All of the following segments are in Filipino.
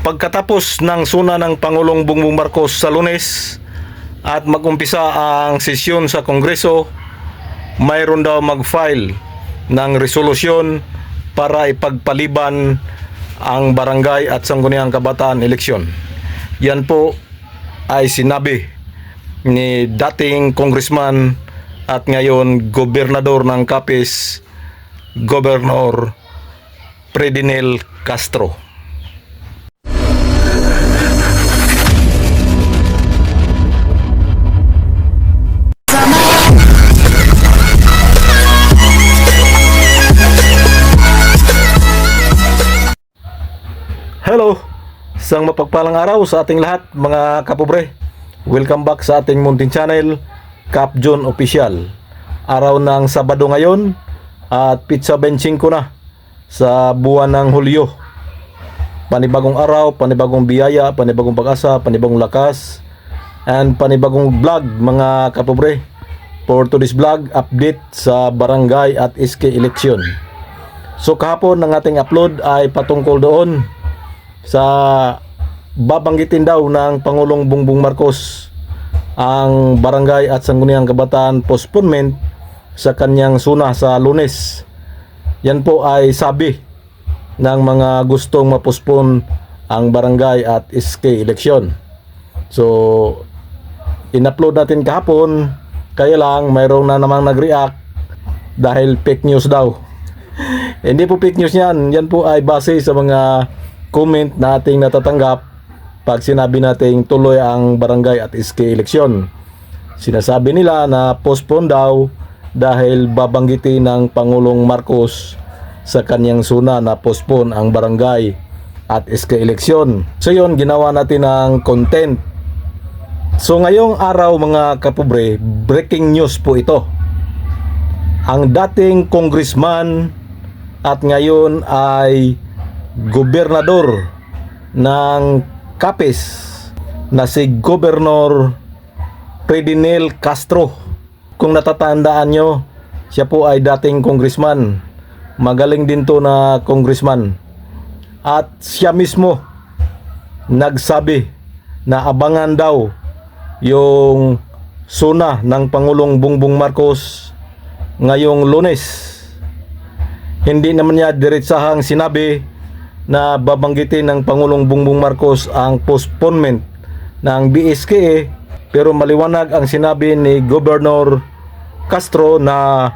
Pagkatapos ng suna ng Pangulong Bongbong Marcos sa Lunes at magumpisa ang sesyon sa Kongreso, mayroon daw mag-file ng resolusyon para ipagpaliban ang barangay at sangguniang kabataan eleksyon. Yan po ay sinabi ni dating congressman at ngayon gobernador ng Capiz, Governor Fredinel Castro. Hello! Isang mapagpalang araw sa ating lahat mga kapobre. Welcome back sa ating munting channel, Cap John Official. Araw ng Sabado ngayon at pizza benching ko na sa buwan ng Hulyo. Panibagong araw, panibagong biyaya, panibagong pag-asa, panibagong lakas, and panibagong vlog mga kapobre. For today's vlog, update sa barangay at SK election. So kahapon ng ating upload ay patungkol doon sa babanggitin daw ng Pangulong Bongbong Marcos ang barangay at sangguniang kabataan postponement sa kanyang suna sa Lunes. Yan po ay sabi ng mga gustong mapospon ang barangay at SK election. So in-upload natin kahapon, kaya lang mayroong na namang nag-react dahil fake news daw. Hindi po fake news yan, yan po ay base sa mga comment na ating natatanggap pag sinabi nating tuloy ang barangay at SK eleksyon. Sinasabi nila na postpone daw dahil babanggitin ng Pangulong Marcos sa kanyang suna na postpone ang barangay at SK eleksyon. So yun, ginawa natin ng content. So ngayong araw mga kapobre, breaking news po ito. Ang dating congressman at ngayon ay gobernador ng Capiz na si Governor Fredinel Castro. Kung natatandaan nyo, siya po ay dating congressman. Magaling din to na congressman. At siya mismo nagsabi na abangan daw yung suna ng Pangulong Bongbong Marcos ngayong Lunes. Hindi naman niya diretsahang sinabi na babanggitin ng Pangulong Bongbong Marcos ang postponement ng BSK, pero maliwanag ang sinabi ni Governor Castro na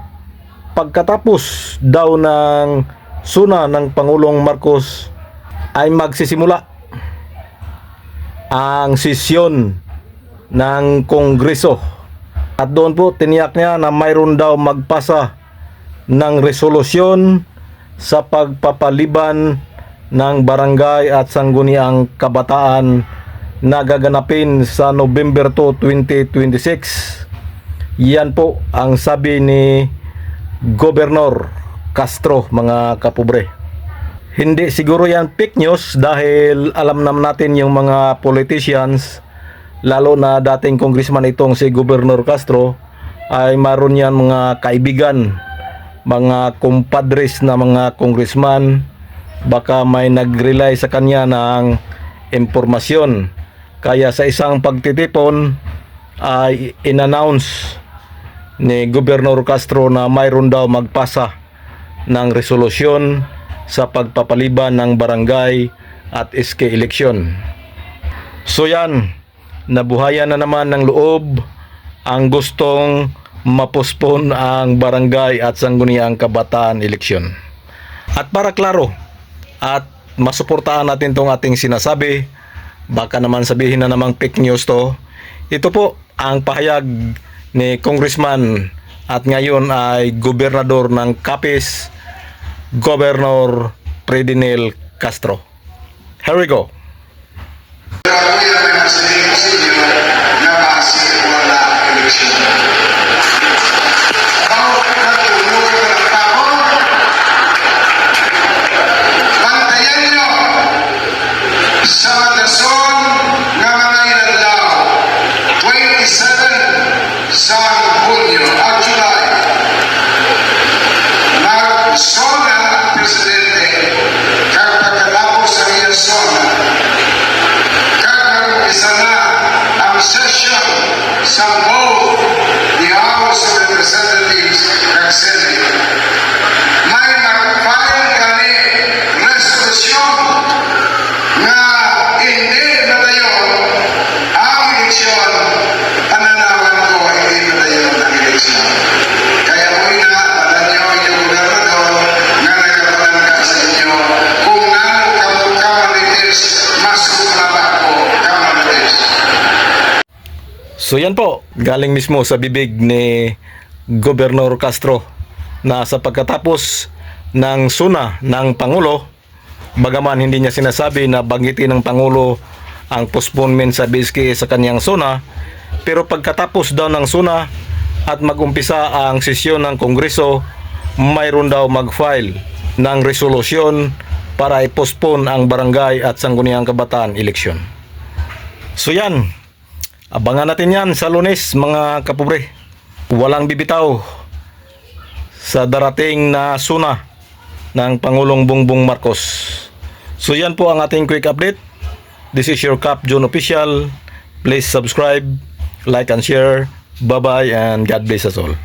pagkatapos daw ng suna ng Pangulong Marcos ay magsisimula ang sesyon ng Kongreso. At doon po tiniyak niya na mayroon daw magpasa ng resolusyon sa pagpapaliban ng barangay at sangguniang kabataan na gaganapin sa November 2, 2026. Yan po ang sabi ni Governor Castro mga kapobre. Hindi siguro yan fake news dahil alam naman natin yung mga politicians, lalo na dating congressman itong si Governor Castro, ay maroon yan mga kaibigan, mga kumpadres na mga congressman. Baka may nag-rely sa kanya ng impormasyon. Kaya sa isang pagtitipon ay in-announce ni Governor Castro na mayroon daw magpasa ng resolusyon sa pagpapaliban ng barangay at SK eleksyon. So yan, nabuhayan na naman ng loob ang gustong mapospon ang barangay at sangguniang kabataan eleksyon. At para klaro, at masuportahan natin tong ating sinasabi, baka naman sabihin na namang fake news to. Ito po ang pahayag ni Congressman at ngayon ay gobernador ng Capiz, Governor Fredinel Castro. Here we go. Zona, Presidente, kapag kalapos sa iyong zona, So yan po, galing mismo sa bibig ni Gobernador Castro na sa pagkatapos ng suna ng Pangulo, bagaman hindi niya sinasabi na banggitin ng Pangulo ang postponement sa BSK sa kanyang suna, pero pagkatapos daw ng suna at magumpisa ang sesyon ng Kongreso, mayroon daw mag-file ng resolusyon para i-postpone ang barangay at sangguniang kabataan eleksyon. So yan, abangan natin yan sa Lunes mga kapobre. Walang bibitaw sa darating na suna ng Pangulong Bongbong Marcos. So yan po ang ating quick update. This is your Cap John Official. Please subscribe, like and share. Bye-bye and God bless us all.